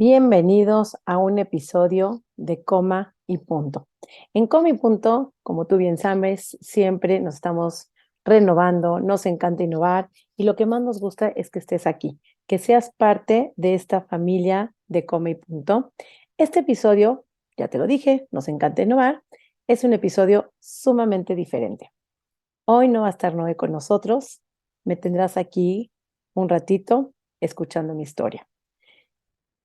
Bienvenidos a un episodio de Coma y Punto. En Coma y Punto, como tú bien sabes, siempre nos estamos renovando, nos encanta innovar y lo que más nos gusta es que estés aquí, que seas parte de esta familia de Coma y Punto. Este episodio, ya te lo dije, nos encanta innovar, es un episodio sumamente diferente. Hoy no va a estar Noé con nosotros, me tendrás aquí un ratito escuchando mi historia.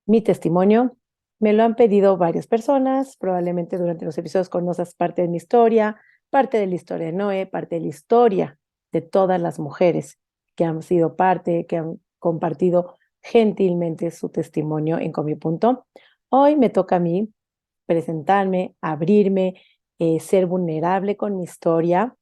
Mi testimonio me lo han pedido varias personas, probablemente durante los episodios conozcas parte de mi historia, parte de la historia de Noé, parte de la historia de todas las mujeres que han sido parte, que han compartido gentilmente su testimonio en Comipunto. Hoy me toca a mí presentarme, abrirme, ser vulnerable con mi historia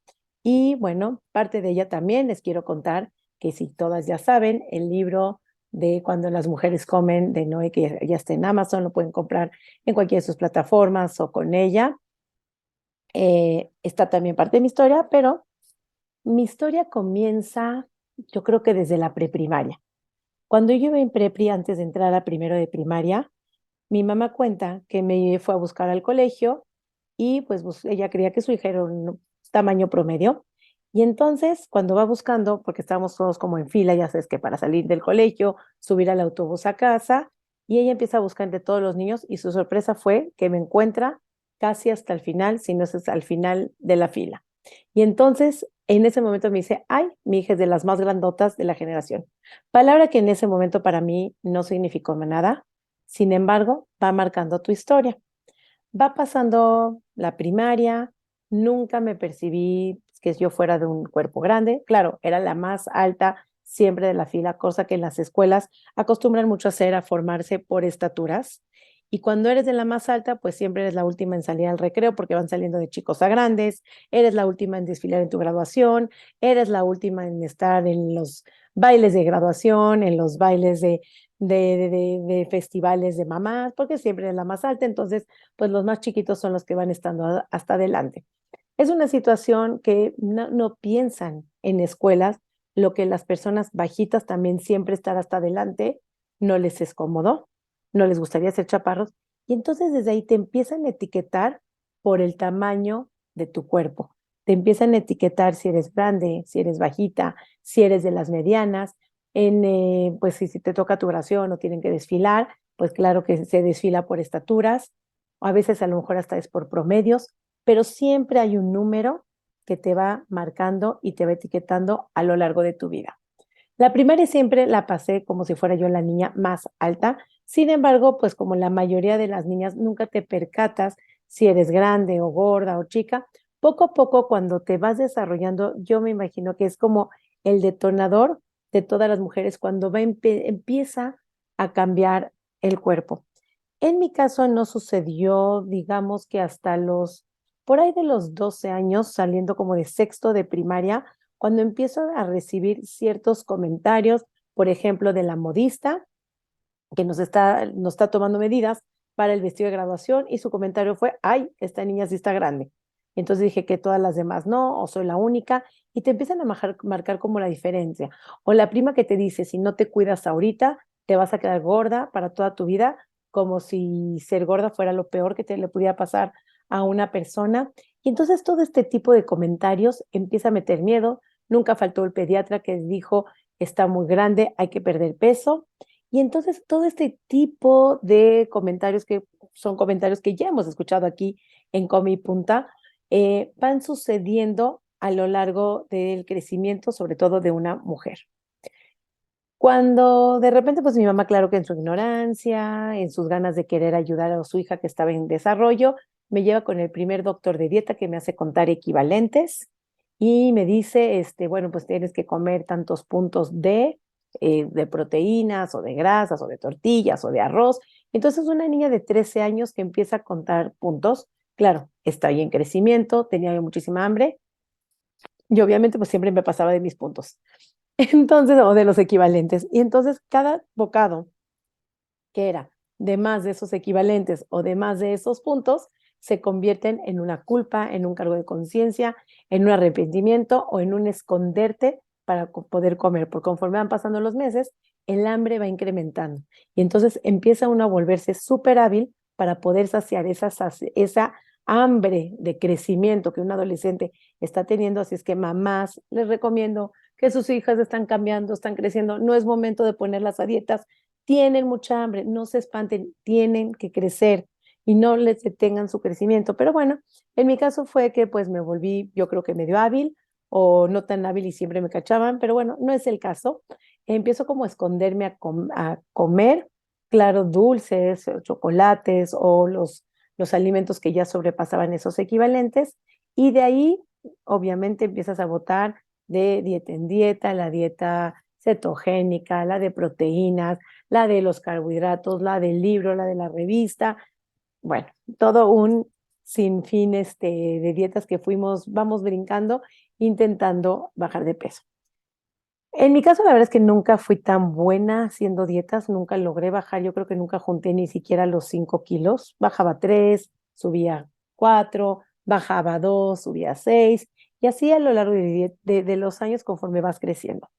y bueno, parte de ella también les quiero contar que si todas ya saben, el libro de Cuando las mujeres comen de Noé, que ya está en Amazon, lo pueden comprar en cualquiera de sus plataformas o con ella. Está también parte de mi historia, pero mi historia comienza, yo creo que desde la preprimaria. Cuando yo iba en prepri, antes de entrar a primero de primaria, mi mamá cuenta que me fue a buscar al colegio y pues ella creía que su hija era un tamaño promedio. Y entonces, cuando va buscando, porque estábamos todos como en fila, ya sabes que para salir del colegio, subir al autobús a casa, y ella empieza a buscar entre todos los niños y su sorpresa fue que me encuentra casi hasta el final, si no es al final de la fila. Y entonces, en ese momento me dice, ay, mi hija es de las más grandotas de la generación. Palabra que en ese momento para mí no significó nada, sin embargo, va marcando tu historia. Va pasando la primaria, nunca me percibí que yo fuera de un cuerpo grande. Claro, era la más alta siempre de la fila, cosa que en las escuelas acostumbran mucho a hacer, a formarse por estaturas. Y cuando eres de la más alta, pues siempre eres la última en salir al recreo porque van saliendo de chicos a grandes, eres la última en desfilar en tu graduación, eres la última en estar en los bailes de graduación, en los bailes de festivales de mamás, porque siempre es la más alta, entonces pues los más chiquitos son los que van estando hasta adelante. Es una situación que no piensan en escuelas, lo que las personas bajitas también siempre estar hasta adelante, no les es cómodo, no les gustaría ser chaparros, y entonces desde ahí te empiezan a etiquetar por el tamaño de tu cuerpo. Te empiezan a etiquetar si eres grande, si eres bajita, si eres de las medianas, pues si te toca tu oración o tienen que desfilar, pues claro que se desfila por estaturas, a veces a lo mejor hasta es por promedios, pero siempre hay un número que te va marcando y te va etiquetando a lo largo de tu vida. La primaria siempre la pasé como si fuera yo la niña más alta, sin embargo, pues como la mayoría de las niñas nunca te percatas si eres grande o gorda o chica, poco a poco cuando te vas desarrollando, yo me imagino que es como el detonador de todas las mujeres cuando empieza a cambiar el cuerpo. En mi caso no sucedió, digamos que hasta por ahí de los 12 años, saliendo como de sexto de primaria, cuando empiezo a recibir ciertos comentarios, por ejemplo, de la modista, que nos está tomando medidas para el vestido de graduación y su comentario fue, ay, esta niña sí está grande. Entonces dije que todas las demás no, o soy la única, y te empiezan a marcar como la diferencia. O la prima que te dice, si no te cuidas ahorita, te vas a quedar gorda para toda tu vida, como si ser gorda fuera lo peor que te le pudiera pasar a una persona. Y entonces todo este tipo de comentarios empieza a meter miedo. Nunca faltó el pediatra que dijo, está muy grande, hay que perder peso. Y entonces todo este tipo de comentarios que son comentarios que ya hemos escuchado aquí en Comi Punta, van sucediendo a lo largo del crecimiento, sobre todo de una mujer. Cuando de repente, pues mi mamá, claro que en su ignorancia, en sus ganas de querer ayudar a su hija que estaba en desarrollo, me lleva con el primer doctor de dieta que me hace contar equivalentes y me dice, bueno, pues tienes que comer tantos puntos de proteínas o de grasas o de tortillas o de arroz. Entonces una niña de 13 años que empieza a contar puntos, claro, está ahí en crecimiento, tenía yo muchísima hambre y obviamente pues siempre me pasaba de mis puntos. Entonces, o de los equivalentes. Y entonces cada bocado que era de más de esos equivalentes o de más de esos puntos, se convierten en una culpa, en un cargo de conciencia, en un arrepentimiento o en un esconderte para poder comer. Porque conforme van pasando los meses, el hambre va incrementando. Y entonces empieza uno a volverse súper hábil para poder saciar esa hambre de crecimiento que un adolescente está teniendo. Así es que mamás, les recomiendo que sus hijas están cambiando, están creciendo. No es momento de ponerlas a dietas. Tienen mucha hambre, no se espanten, tienen que crecer y no les detengan su crecimiento. Pero bueno, en mi caso fue que pues me volví, yo creo que medio hábil o no tan hábil y siempre me cachaban, pero bueno, no es el caso. Empiezo como a esconderme a comer, claro, dulces, o chocolates o los alimentos que ya sobrepasaban esos equivalentes y de ahí obviamente empiezas a botar de dieta en dieta, la dieta cetogénica, la de proteínas, la de los carbohidratos, la del libro, la de la revista, bueno, todo un sinfín de dietas que vamos brincando, intentando bajar de peso. En mi caso, la verdad es que nunca fui tan buena haciendo dietas, nunca logré bajar, yo creo que nunca junté ni siquiera los 5 kilos, bajaba 3, subía 4, bajaba 2, subía 6, y así a lo largo de los años conforme vas creciendo.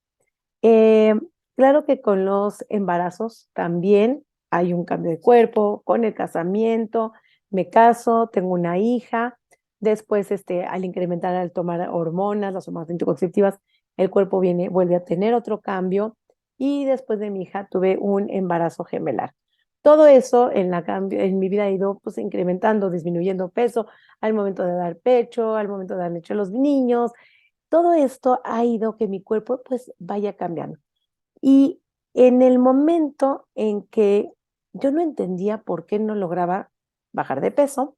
Eh, claro que con los embarazos también hay un cambio de cuerpo, con el casamiento, me caso, tengo una hija, después al incrementar, al tomar hormonas, las hormonas anticonceptivas, el cuerpo vuelve a tener otro cambio y después de mi hija tuve un embarazo gemelar. Todo eso en mi vida ha ido pues incrementando, disminuyendo peso al momento de dar pecho, al momento de dar leche a los niños, todo esto ha ido que mi cuerpo pues vaya cambiando. Y en el momento en que yo no entendía por qué no lograba bajar de peso,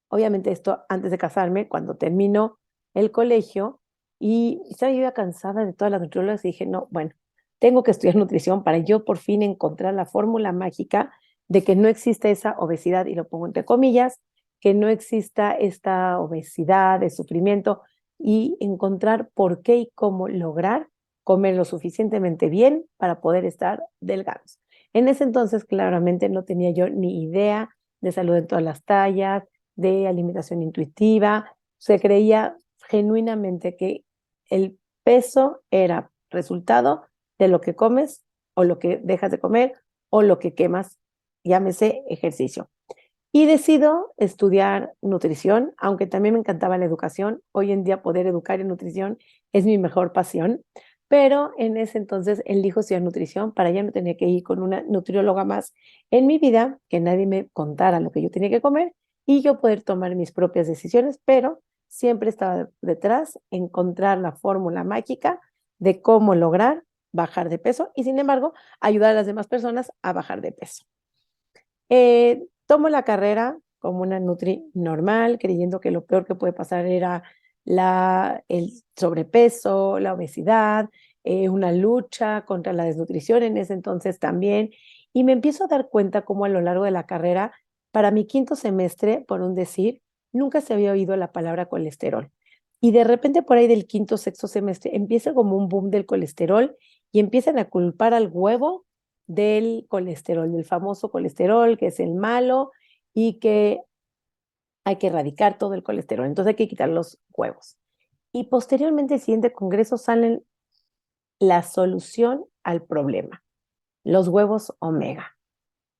obviamente esto antes de casarme, cuando terminó el colegio y estaba yo ya cansada de todas las nutriólogas y dije, no, bueno, tengo que estudiar nutrición para yo por fin encontrar la fórmula mágica de que no exista esa obesidad, y lo pongo entre comillas, que no exista esta obesidad de sufrimiento y encontrar por qué y cómo lograr comer lo suficientemente bien para poder estar delgados. En ese entonces, claramente, no tenía yo ni idea de salud en todas las tallas, de alimentación intuitiva. Se creía genuinamente que el peso era resultado de lo que comes o lo que dejas de comer o lo que quemas, llámese ejercicio. Y decido estudiar nutrición, aunque también me encantaba la educación. Hoy en día poder educar en nutrición es mi mejor pasión, pero en ese entonces elijo estudiar nutrición para ya no tener que ir con una nutrióloga más en mi vida, que nadie me contara lo que yo tenía que comer y yo poder tomar mis propias decisiones, pero siempre estaba detrás encontrar la fórmula mágica de cómo lograr bajar de peso y sin embargo ayudar a las demás personas a bajar de peso. Tomo la carrera como una nutri normal, creyendo que lo peor que puede pasar era el sobrepeso, la obesidad, una lucha contra la desnutrición en ese entonces también. Y me empiezo a dar cuenta cómo a lo largo de la carrera, para mi quinto semestre, por un decir, nunca se había oído la palabra colesterol. Y de repente por ahí del quinto, sexto semestre empieza como un boom del colesterol y empiezan a culpar al huevo del colesterol, del famoso colesterol, que es el malo y que hay que erradicar todo el colesterol. Entonces hay que quitar los huevos. Y posteriormente, el siguiente congreso, salen la solución al problema, los huevos omega.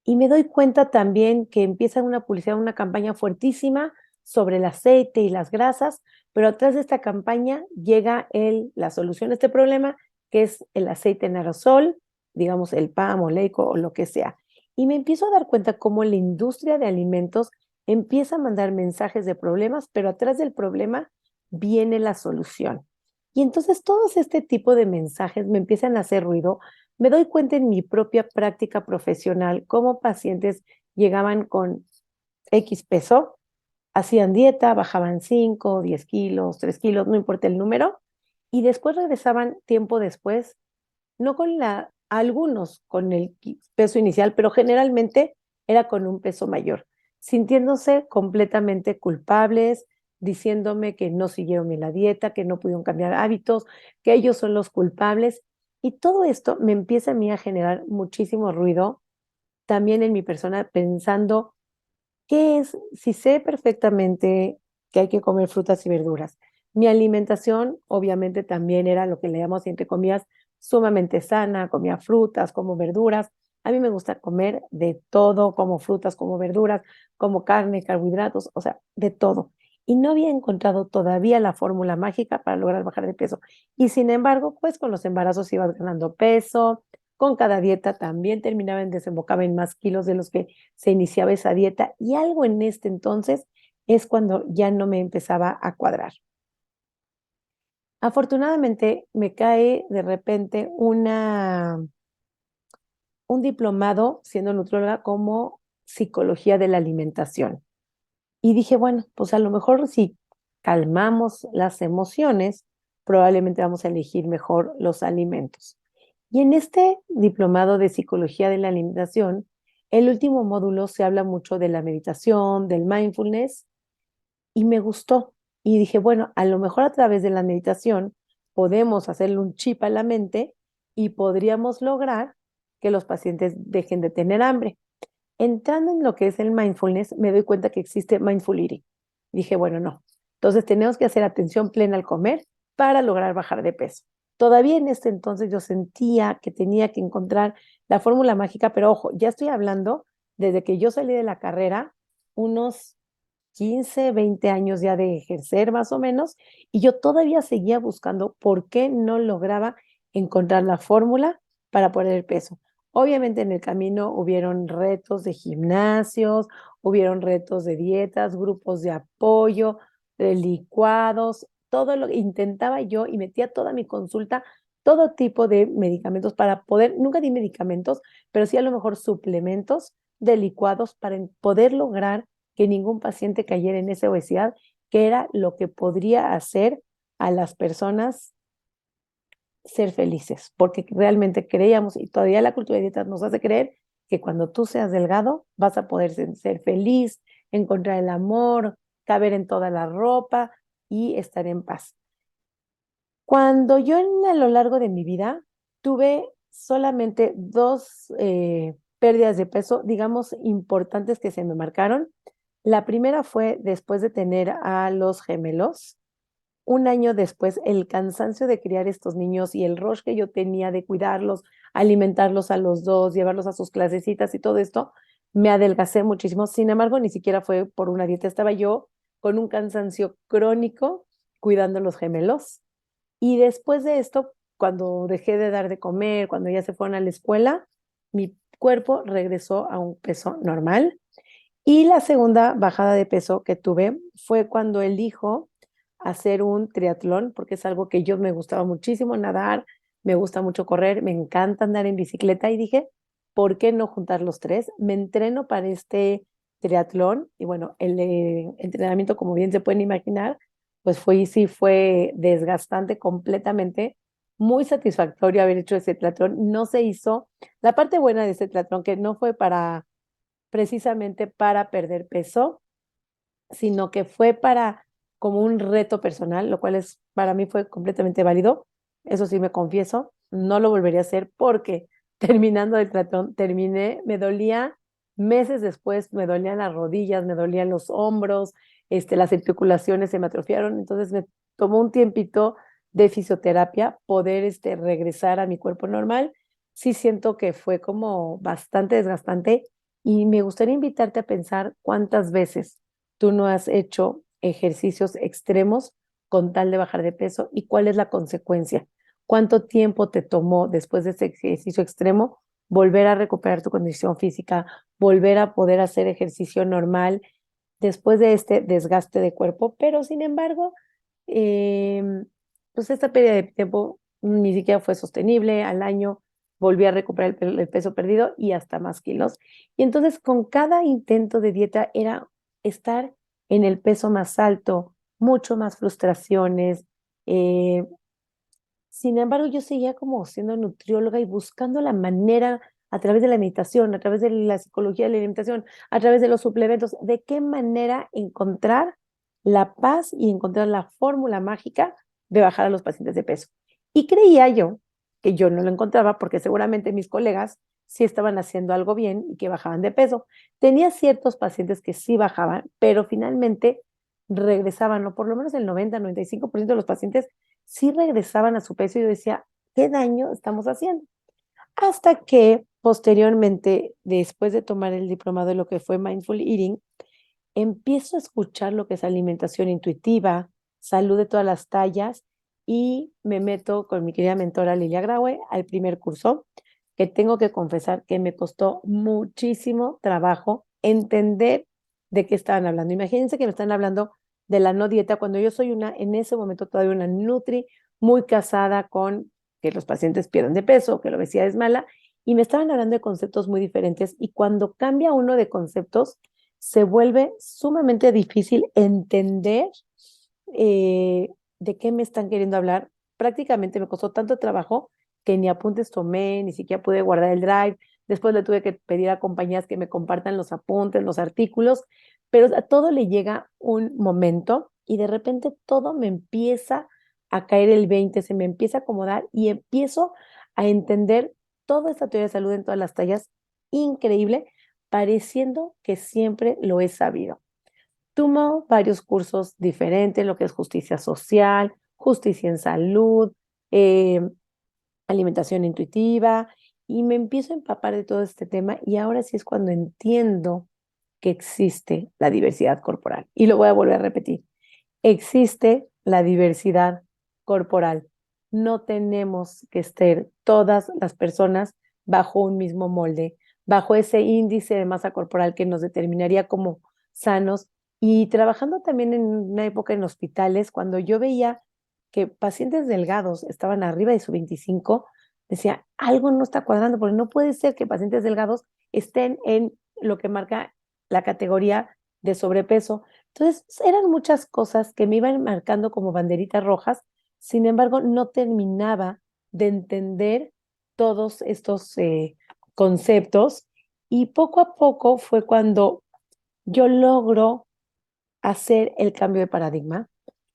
Y me doy cuenta también que empieza una publicidad, una campaña fuertísima sobre el aceite y las grasas, pero atrás de esta campaña llega la solución a este problema, que es el aceite en aerosol, digamos el PAM, oleico o lo que sea. Y me empiezo a dar cuenta cómo la industria de alimentos empieza a mandar mensajes de problemas, pero atrás del problema viene la solución. Y entonces todos este tipo de mensajes me empiezan a hacer ruido. Me doy cuenta en mi propia práctica profesional cómo pacientes llegaban con X peso, hacían dieta, bajaban 5, 10 kilos, 3 kilos, no importa el número, y después regresaban tiempo después, no con algunos con el peso inicial, pero generalmente era con un peso mayor, sintiéndose completamente culpables, diciéndome que no siguieron bien la dieta, que no pudieron cambiar hábitos, que ellos son los culpables. Y todo esto me empieza a mí a generar muchísimo ruido también en mi persona, pensando, ¿qué es? Si sé perfectamente que hay que comer frutas y verduras. Mi alimentación obviamente también era lo que le llamamos entre comillas sumamente sana, comía frutas, como verduras. A mí me gusta comer de todo, como frutas, como verduras, como carne, carbohidratos, o sea, de todo. Y no había encontrado todavía la fórmula mágica para lograr bajar de peso. Y sin embargo, pues con los embarazos ibas ganando peso, con cada dieta también terminaba en desembocaba en más kilos de los que se iniciaba esa dieta. Y algo en este entonces es cuando ya no me empezaba a cuadrar. Afortunadamente me cae de repente un diplomado siendo nutrióloga como psicología de la alimentación. Y dije, bueno, pues a lo mejor si calmamos las emociones, probablemente vamos a elegir mejor los alimentos. Y en este diplomado de psicología de la alimentación, el último módulo se habla mucho de la meditación, del mindfulness, y me gustó. Y dije, bueno, a lo mejor a través de la meditación podemos hacerle un chip a la mente y podríamos lograr que los pacientes dejen de tener hambre. Entrando en lo que es el mindfulness, me doy cuenta que existe mindful eating. Dije, bueno, no. Entonces tenemos que hacer atención plena al comer para lograr bajar de peso. Todavía en este entonces yo sentía que tenía que encontrar la fórmula mágica, pero ojo, ya estoy hablando desde que yo salí de la carrera, unos 15, 20 años ya de ejercer más o menos, y yo todavía seguía buscando por qué no lograba encontrar la fórmula para perder el peso. Obviamente en el camino hubieron retos de gimnasios, hubieron retos de dietas, grupos de apoyo, de licuados, todo lo que intentaba yo y metía toda mi consulta, todo tipo de medicamentos para poder, nunca di medicamentos, pero sí a lo mejor suplementos de licuados para poder lograr que ningún paciente cayera en esa obesidad, que era lo que podría hacer a las personas ser felices, porque realmente creíamos, y todavía la cultura de dietas nos hace creer que cuando tú seas delgado vas a poder ser feliz, encontrar el amor, caber en toda la ropa y estar en paz. Cuando yo a lo largo de mi vida tuve solamente dos pérdidas de peso, digamos, importantes que se me marcaron. La primera fue después de tener a los gemelos. Un año después, el cansancio de criar estos niños y el rush que yo tenía de cuidarlos, alimentarlos a los dos, llevarlos a sus clasecitas y todo esto, me adelgacé muchísimo. Sin embargo, ni siquiera fue por una dieta. Estaba yo con un cansancio crónico cuidando los gemelos. Y después de esto, cuando dejé de dar de comer, cuando ya se fueron a la escuela, mi cuerpo regresó a un peso normal. Y la segunda bajada de peso que tuve fue cuando elijo hacer un triatlón, porque es algo que yo me gustaba muchísimo nadar, me gusta mucho correr, me encanta andar en bicicleta y dije, ¿por qué no juntar los tres? Me entreno para este triatlón y bueno, el entrenamiento, como bien se pueden imaginar, pues sí fue desgastante completamente, muy satisfactorio haber hecho ese triatlón. No se hizo, la parte buena de ese triatlón que no fue precisamente para perder peso, sino que fue para como un reto personal, lo cual para mí fue completamente válido. Eso sí me confieso, no lo volvería a hacer porque terminando el tratón, me dolía meses después, me dolían las rodillas, me dolían los hombros, las articulaciones se me atrofiaron, entonces me tomó un tiempito de fisioterapia poder regresar a mi cuerpo normal. Sí siento que fue como bastante desgastante y me gustaría invitarte a pensar cuántas veces tú no has hecho ejercicios extremos con tal de bajar de peso y cuál es la consecuencia. ¿Cuánto tiempo te tomó después de ese ejercicio extremo volver a recuperar tu condición física, volver a poder hacer ejercicio normal después de este desgaste de cuerpo? Pero sin embargo, pues esta pérdida de tiempo ni siquiera fue sostenible. Al año volví a recuperar el peso perdido y hasta más kilos. Y entonces con cada intento de dieta era estar en el peso más alto, mucho más frustraciones. eh, Sin embargo, yo seguía como siendo nutrióloga y buscando la manera a través de la meditación, a través de la psicología de la alimentación, a través de los suplementos, de qué manera encontrar la paz y encontrar la fórmula mágica de bajar a los pacientes de peso. Y creía yo que yo no lo encontraba porque seguramente mis colegas sí estaban haciendo algo bien y que bajaban de peso. Tenía ciertos pacientes que sí bajaban, pero finalmente regresaban, o por lo menos el 90-95% de los pacientes sí regresaban a su peso y yo decía, qué daño estamos haciendo. Hasta que posteriormente, después de tomar el diplomado de lo que fue Mindful Eating, empiezo a escuchar lo que es alimentación intuitiva, salud de todas las tallas y me meto con mi querida mentora Lilia Graue al primer curso, que tengo que confesar que me costó muchísimo trabajo entender de qué estaban hablando. Imagínense que me están hablando de la no dieta cuando yo soy una, en ese momento todavía una nutri muy casada con que los pacientes pierdan de peso, que la obesidad es mala, y me estaban hablando de conceptos muy diferentes y cuando cambia uno de conceptos, se vuelve sumamente difícil entender de qué me están queriendo hablar. Prácticamente me costó tanto trabajo que ni apuntes tomé, ni siquiera pude guardar el drive. Después le tuve que pedir a compañías que me compartan los apuntes, los artículos, pero a todo le llega un momento y de repente todo me empieza a caer el 20, se me empieza a acomodar y empiezo a entender toda esta teoría de salud en todas las tallas, increíble, pareciendo que siempre lo he sabido. Tomo varios cursos diferentes, lo que es justicia social, justicia en salud, eh, alimentación intuitiva, y me empiezo a empapar de todo este tema y ahora sí es cuando entiendo que existe la diversidad corporal. Y lo voy a volver a repetir, existe la diversidad corporal. No tenemos que estar todas las personas bajo un mismo molde, bajo ese índice de masa corporal que nos determinaría como sanos. Y trabajando también en una época en hospitales, cuando yo veía que pacientes delgados estaban arriba de su 25, decía, algo no está cuadrando, porque no puede ser que pacientes delgados estén en lo que marca la categoría de sobrepeso. Entonces, eran muchas cosas que me iban marcando como banderitas rojas, sin embargo, no terminaba de entender todos estos conceptos y poco a poco fue cuando yo logro hacer el cambio de paradigma.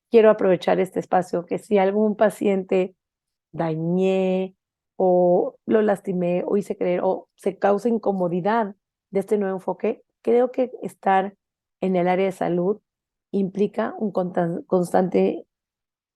Quiero aprovechar este espacio que si algún paciente dañé o lo lastimé o hice creer o se causa incomodidad de este nuevo enfoque, creo que estar en el área de salud implica un constante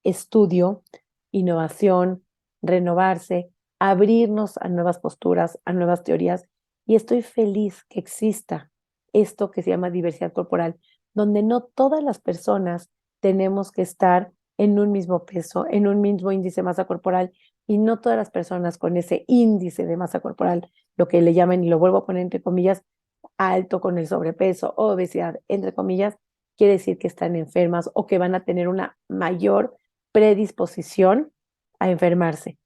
estudio, innovación, renovarse, abrirnos a nuevas posturas, a nuevas teorías. Y estoy feliz que exista esto que se llama diversidad corporal, donde no todas las personas tenemos que estar en un mismo peso, en un mismo índice de masa corporal, y no todas las personas con ese índice de masa corporal, lo que le llaman, y lo vuelvo a poner entre comillas, alto con el sobrepeso o obesidad, entre comillas, quiere decir que están enfermas o que van a tener una mayor predisposición a enfermarse.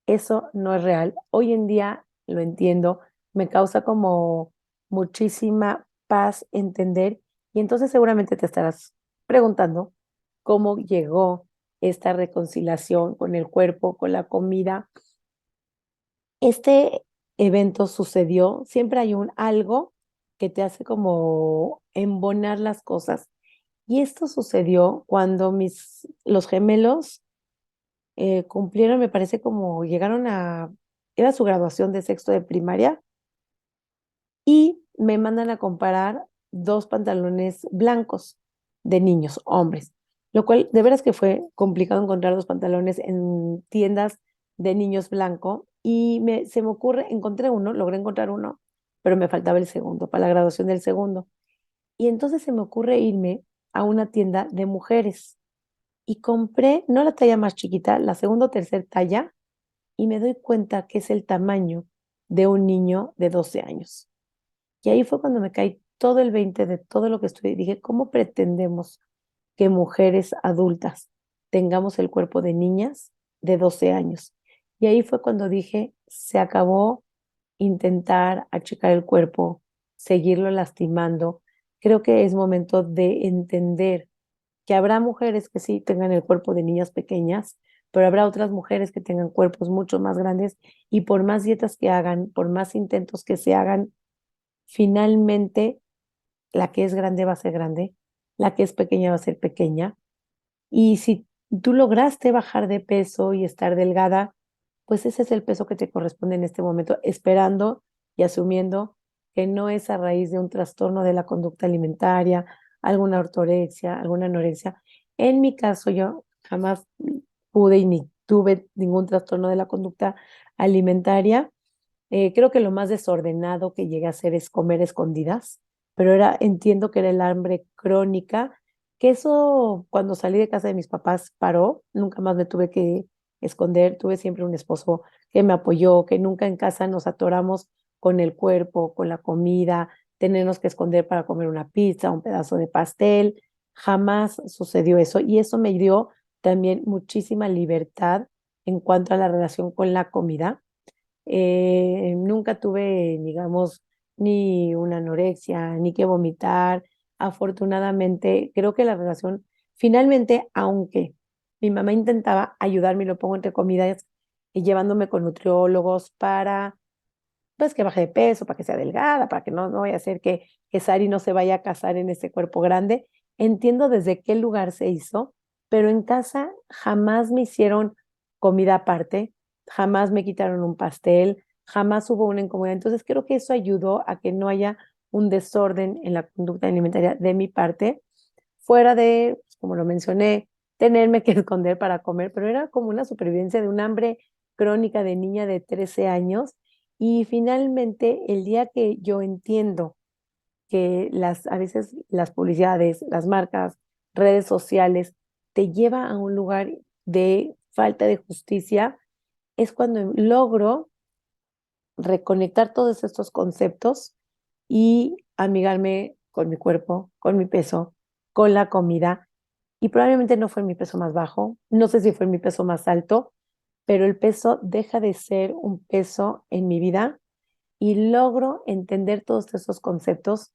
Eso no es real. Hoy en día lo entiendo, me causa como muchísima paz entender y entonces seguramente te estarás preguntando cómo llegó esta reconciliación con el cuerpo, con la comida. Este evento sucedió, siempre hay un algo que te hace como embonar las cosas. Y esto sucedió cuando los gemelos cumplieron, me parece como llegaron era su graduación de sexto de primaria y me mandan a comparar dos pantalones blancos de niños, hombres, lo cual de veras que fue complicado encontrar dos pantalones en tiendas de niños blanco y se me ocurre, encontré uno, logré encontrar uno, pero me faltaba el segundo, para la graduación del segundo. Y entonces se me ocurre irme a una tienda de mujeres y compré, no la talla más chiquita, la segunda o tercera talla, y me doy cuenta que es el tamaño de un niño de 12 años. Y ahí fue cuando me caí todo el 20 de todo lo que estudié. Dije, ¿cómo pretendemos que mujeres adultas tengamos el cuerpo de niñas de 12 años? Y ahí fue cuando dije, se acabó intentar achicar el cuerpo, seguirlo lastimando. Creo que es momento de entender que habrá mujeres que sí tengan el cuerpo de niñas pequeñas, pero habrá otras mujeres que tengan cuerpos mucho más grandes y por más dietas que hagan, por más intentos que se hagan, finalmente la que es grande va a ser grande, la que es pequeña va a ser pequeña. Y si tú lograste bajar de peso y estar delgada, pues ese es el peso que te corresponde en este momento, esperando y asumiendo que no es a raíz de un trastorno de la conducta alimentaria, alguna ortorexia, alguna anorexia. En mi caso, yo jamás pude y ni tuve ningún trastorno de la conducta alimentaria. Creo que lo más desordenado que llegué a hacer es comer escondidas, pero entiendo que era el hambre crónica, que eso cuando salí de casa de mis papás paró, nunca más me tuve que esconder, tuve siempre un esposo que me apoyó, que nunca en casa nos atoramos con el cuerpo, con la comida, tenernos que esconder para comer una pizza, un pedazo de pastel, jamás sucedió eso y eso me dio también muchísima libertad en cuanto a la relación con la comida. Nunca tuve, digamos, ni una anorexia, ni que vomitar. Afortunadamente, creo que la relación, finalmente, aunque mi mamá intentaba ayudarme, y lo pongo entre comillas, y llevándome con nutriólogos para, pues, que baje de peso, para que sea delgada, para que no vaya a ser que Sari no se vaya a casar en ese cuerpo grande. Entiendo desde qué lugar se hizo, pero en casa jamás me hicieron comida aparte, jamás me quitaron un pastel, jamás hubo una incomodidad. Entonces creo que eso ayudó a que no haya un desorden en la conducta alimentaria de mi parte, fuera de, pues, como lo mencioné, tenerme que esconder para comer, pero era como una supervivencia de un hambre crónica de niña de 13 años. Y finalmente, el día que yo entiendo que a veces las publicidades, las marcas, redes sociales, te lleva a un lugar de falta de justicia, es cuando logro reconectar todos estos conceptos y amigarme con mi cuerpo, con mi peso, con la comida. Y probablemente no fue mi peso más bajo, no sé si fue mi peso más alto, pero el peso deja de ser un peso en mi vida y logro entender todos esos conceptos.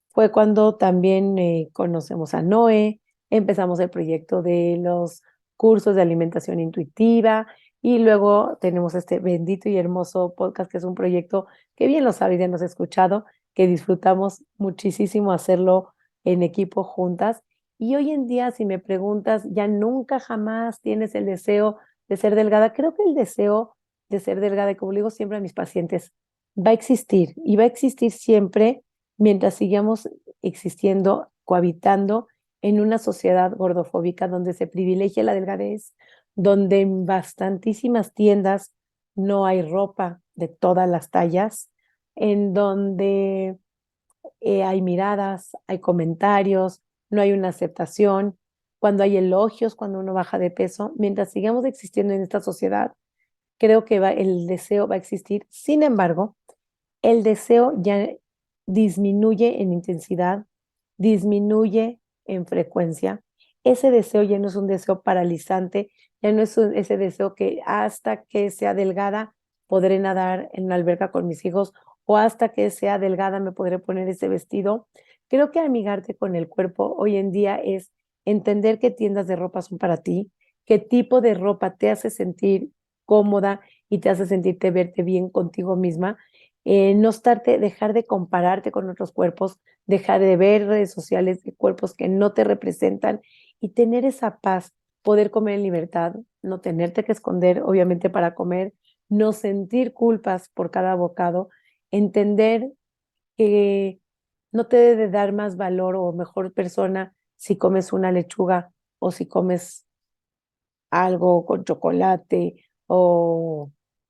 Fue cuando también conocemos a Noé, empezamos el proyecto de los cursos de alimentación intuitiva y luego tenemos este bendito y hermoso podcast que es un proyecto que bien lo sabes, ya nos has escuchado, que disfrutamos muchísimo hacerlo en equipo juntas. Y hoy en día, si me preguntas, ya nunca jamás tienes el deseo de ser delgada. Creo que el deseo de ser delgada, y como le digo siempre a mis pacientes, va a existir y va a existir siempre mientras sigamos existiendo, cohabitando en una sociedad gordofóbica donde se privilegia la delgadez, donde en bastantísimas tiendas no hay ropa de todas las tallas, en donde hay miradas, hay comentarios, no hay una aceptación, cuando hay elogios, cuando uno baja de peso, mientras sigamos existiendo en esta sociedad, creo que el deseo va a existir. Sin embargo, el deseo ya disminuye en intensidad, disminuye en frecuencia. Ese deseo ya no es un deseo paralizante, ya no es ese deseo que hasta que sea delgada podré nadar en una alberca con mis hijos o hasta que sea delgada me podré poner ese vestido. Creo que amigarte con el cuerpo hoy en día es entender qué tiendas de ropa son para ti, qué tipo de ropa te hace sentir cómoda y te hace sentirte verte bien contigo misma, no estarte, dejar de compararte con otros cuerpos, dejar de ver redes sociales de cuerpos que no te representan y tener esa paz, poder comer en libertad, no tenerte que esconder, obviamente, para comer, no sentir culpas por cada bocado, entender que no te debe dar más valor o mejor persona si comes una lechuga o si comes algo con chocolate o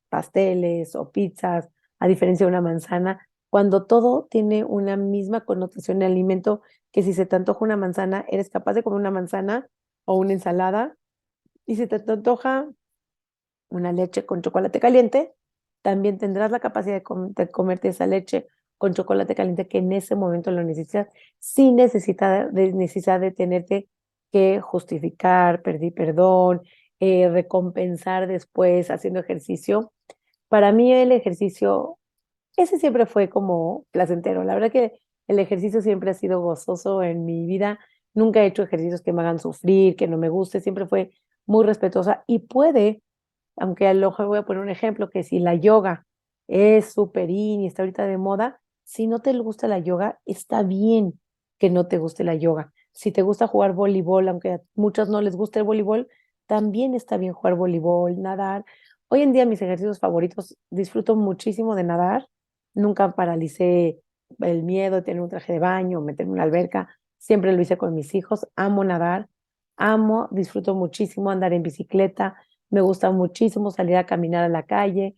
pasteles o pizzas, a diferencia de una manzana, cuando todo tiene una misma connotación de alimento, que si se te antoja una manzana, eres capaz de comer una manzana o una ensalada, y si te antoja una leche con chocolate caliente, también tendrás la capacidad de comerte esa leche con chocolate caliente que en ese momento lo necesitas, sin necesidad de tenerte que justificar, pedir perdón, recompensar después haciendo ejercicio. Para mí el ejercicio, ese siempre fue como placentero. La verdad que el ejercicio siempre ha sido gozoso en mi vida. Nunca he hecho ejercicios que me hagan sufrir, que no me guste. Siempre fue muy respetuosa y puede, aunque a lo mejor voy a poner un ejemplo, que si la yoga es súper in y está ahorita de moda, si no te gusta la yoga, está bien que no te guste la yoga. Si te gusta jugar voleibol, aunque a muchos no les guste el voleibol, también está bien jugar voleibol, nadar. Hoy en día mis ejercicios favoritos, disfruto muchísimo de nadar. Nunca paralicé el miedo de tener un traje de baño, meterme en una alberca. Siempre lo hice con mis hijos. Amo nadar, amo, disfruto muchísimo andar en bicicleta. me gusta muchísimo salir a caminar a la calle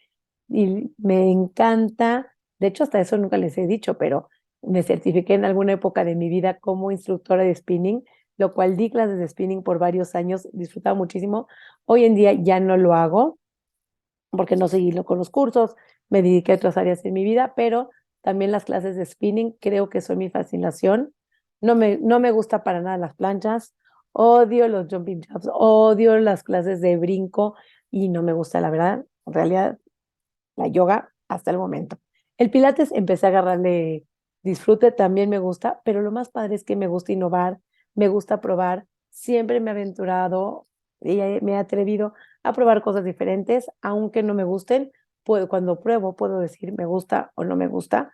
y me encanta, de hecho hasta eso nunca les he dicho, pero me certifiqué en alguna época de mi vida como instructora de spinning, lo cual di clases de spinning por varios años, disfrutaba muchísimo. Hoy en día ya no lo hago porque no seguí con los cursos, me dediqué a otras áreas en mi vida, pero también las clases de spinning creo que son mi fascinación. No me gusta para nada las planchas, odio los jumping jacks, odio las clases de brinco y no me gusta, la verdad, en realidad, la yoga hasta el momento. El pilates empecé a agarrarle disfrute, también me gusta, pero lo más padre es que me gusta innovar, me gusta probar, siempre me he aventurado y me he atrevido a probar cosas diferentes, aunque no me gusten, cuando pruebo puedo decir me gusta o no me gusta.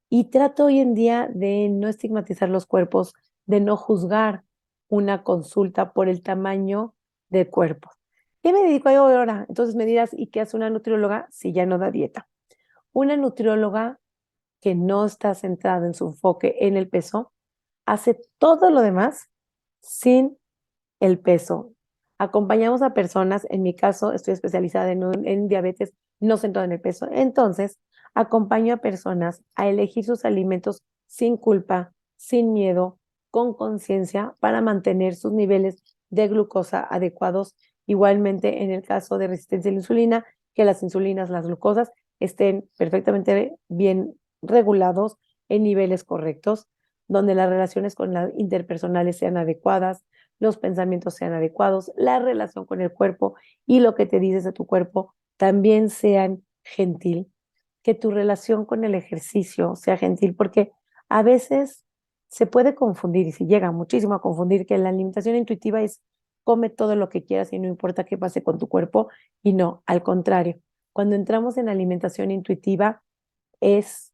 Y trato hoy en día de no estigmatizar los cuerpos, de no juzgar una consulta por el tamaño del cuerpo. ¿Qué me dedico yo ahora? Entonces me dirás, ¿y qué hace una nutrióloga si ya no da dieta? Una nutrióloga que no está centrada en su enfoque en el peso, hace todo lo demás sin el peso. Acompañamos a personas, en mi caso estoy especializada en diabetes no centrada en el peso, entonces acompaño a personas a elegir sus alimentos sin culpa, sin miedo, con conciencia para mantener sus niveles de glucosa adecuados. Igualmente en el caso de resistencia a la insulina, que las insulinas, las glucosas estén perfectamente bien regulados en niveles correctos, donde las relaciones con las interpersonales sean adecuadas, los pensamientos sean adecuados, la relación con el cuerpo y lo que te dices de tu cuerpo también sean gentil, que tu relación con el ejercicio sea gentil, porque a veces se puede confundir y se llega muchísimo a confundir que la alimentación intuitiva es come todo lo que quieras y no importa qué pase con tu cuerpo y no, al contrario, cuando entramos en alimentación intuitiva es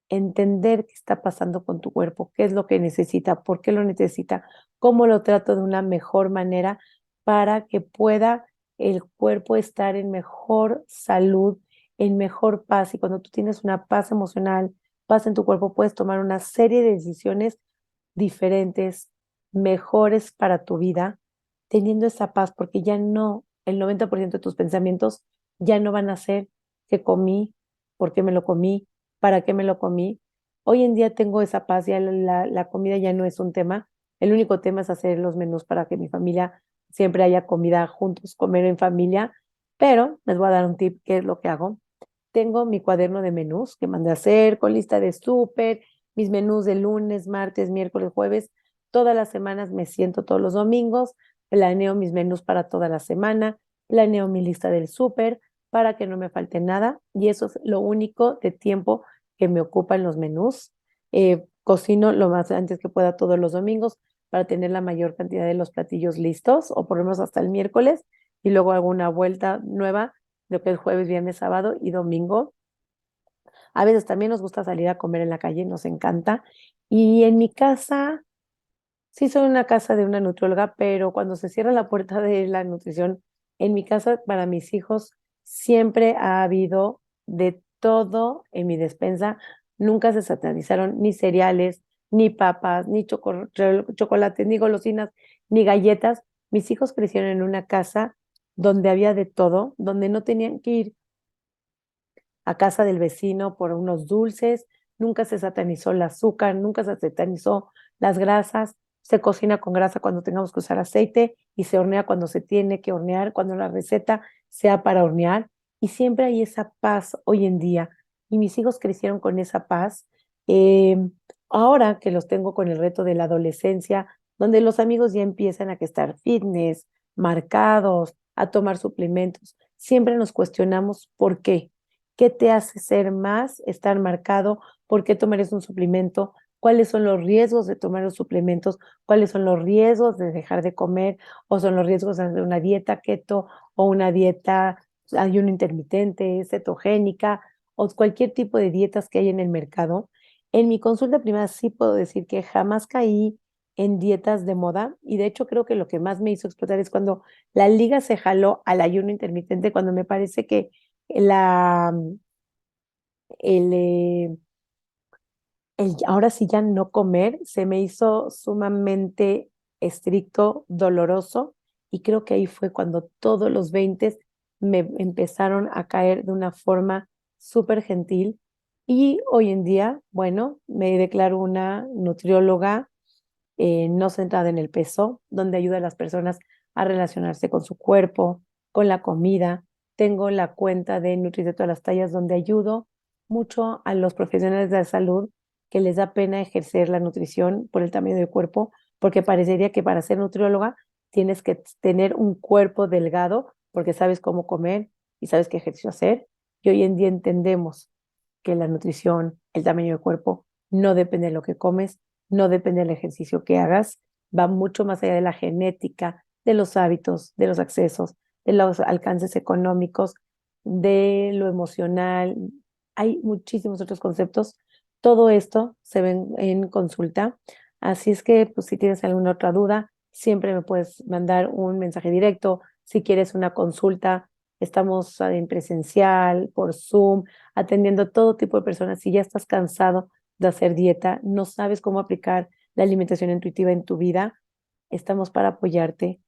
entender qué está pasando con tu cuerpo, qué es lo que necesita, por qué lo necesita, cómo lo trato de una mejor manera para que pueda el cuerpo estar en mejor salud, en mejor paz. Y cuando tú tienes una paz emocional, paz en tu cuerpo, puedes tomar una serie de decisiones diferentes, mejores para tu vida, teniendo esa paz, porque ya no, el 90% de tus pensamientos ya no van a ser qué comí, por qué me lo comí, para qué me lo comí. Hoy en día tengo esa paz, ya la comida ya no es un tema, el único tema es hacer los menús para que mi familia siempre haya comida juntos, comer en familia, pero les voy a dar un tip, ¿qué es lo que hago? Tengo mi cuaderno de menús que mandé a hacer con lista de súper, mis menús de lunes, martes, miércoles, jueves. Todas las semanas me siento todos los domingos, planeo mis menús para toda la semana, planeo mi lista del súper para que no me falte nada y eso es lo único de tiempo que me ocupa en los menús. Cocino lo más antes que pueda todos los domingos para tener la mayor cantidad de los platillos listos o por lo menos hasta el miércoles y luego hago una vuelta nueva lo que es jueves, viernes, sábado y domingo. A veces también nos gusta salir a comer en la calle, nos encanta. Y en mi casa, sí soy una casa de una nutrióloga, pero cuando se cierra la puerta de la nutrición, en mi casa para mis hijos siempre ha habido de todo en mi despensa. Nunca se satanizaron ni cereales, ni papas, ni chocolates, ni golosinas, ni galletas. Mis hijos crecieron en una casa donde había de todo, donde no tenían que ir a casa del vecino por unos dulces, nunca se satanizó el azúcar, nunca se satanizó las grasas, se cocina con grasa cuando tengamos que usar aceite y se hornea cuando se tiene que hornear, cuando la receta sea para hornear y siempre hay esa paz hoy en día y mis hijos crecieron con esa paz. Eh, Ahora que los tengo con el reto de la adolescencia, donde los amigos ya empiezan a que estar fitness, marcados, a tomar suplementos, siempre nos cuestionamos por qué. ¿Qué te hace ser más, estar marcado? ¿Por qué tomar un suplemento? ¿Cuáles son los riesgos de tomar los suplementos? ¿Cuáles son los riesgos de dejar de comer? ¿O son los riesgos de hacer una dieta keto o una dieta ayuno intermitente, cetogénica o cualquier tipo de dietas que hay en el mercado? En mi consulta privada sí puedo decir que jamás caí en dietas de moda y de hecho creo que lo que más me hizo explotar es cuando la liga se jaló al ayuno intermitente, cuando me parece que la, el, eh, ahora sí ya no comer se me hizo sumamente estricto, doloroso Y creo que ahí fue cuando todos los 20 me empezaron a caer de una forma súper gentil. Y hoy en día, bueno, me declaro una nutrióloga no centrada en el peso, donde ayuda a las personas a relacionarse con su cuerpo, con la comida. Tengo la cuenta de Nutris de todas las tallas, donde ayudo mucho a los profesionales de la salud que les da pena ejercer la nutrición por el tamaño del cuerpo, porque parecería que para ser nutrióloga tienes que tener un cuerpo delgado porque sabes cómo comer y sabes qué ejercicio hacer. Y hoy en día entendemos que la nutrición, el tamaño del cuerpo, no depende de lo que comes, no depende del ejercicio que hagas, va mucho más allá de la genética, de los hábitos, de los accesos, de los alcances económicos, de lo emocional. Hay muchísimos otros conceptos. Todo esto se ve en consulta. Así es que, pues, si tienes alguna otra duda, siempre me puedes mandar un mensaje directo. Si quieres una consulta, estamos en presencial, por Zoom, atendiendo todo tipo de personas. Si ya estás cansado de hacer dieta, no sabes cómo aplicar la alimentación intuitiva en tu vida, estamos para apoyarte,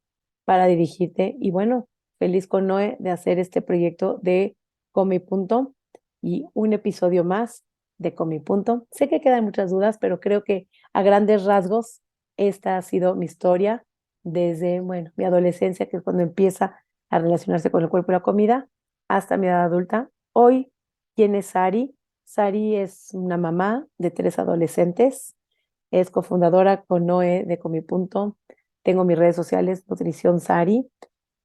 para dirigirte. Y bueno, feliz con Noé de hacer este proyecto de Come y Punto y un episodio más de Come y Punto. Sé que quedan muchas dudas, pero creo que a grandes rasgos esta ha sido mi historia desde, bueno, mi adolescencia, que es cuando empieza a relacionarse con el cuerpo y la comida, hasta mi edad adulta. Hoy, ¿quién es Sari? Sari es una mamá de 3 adolescentes, es cofundadora con Noé de Comipunto. Tengo mis redes sociales, Nutrición Sari,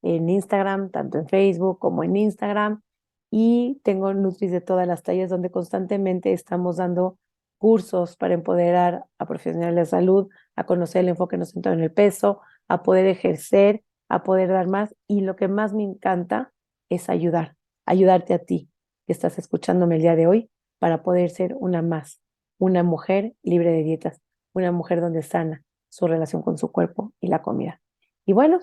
en Instagram, tanto en Facebook como en Instagram. Y tengo Nutris de todas las tallas, donde constantemente estamos dando cursos para empoderar a profesionales de salud, a conocer el enfoque no centrado en el peso, a poder ejercer, a poder dar más. Y lo que más me encanta es ayudarte a ti que estás escuchándome el día de hoy para poder ser una más, una mujer libre de dietas, una mujer donde sana su relación con su cuerpo y la comida. Y bueno,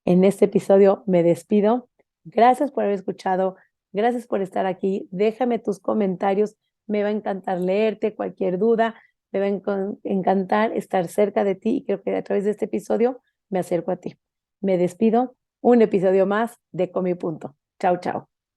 en este episodio me despido. Gracias por haber escuchado, gracias por estar aquí. Déjame tus comentarios, me va a encantar leerte cualquier duda, me va a encantar estar cerca de ti y creo que a través de este episodio me acerco a ti. Me despido, un episodio más de Comi Punto. Chao, chao.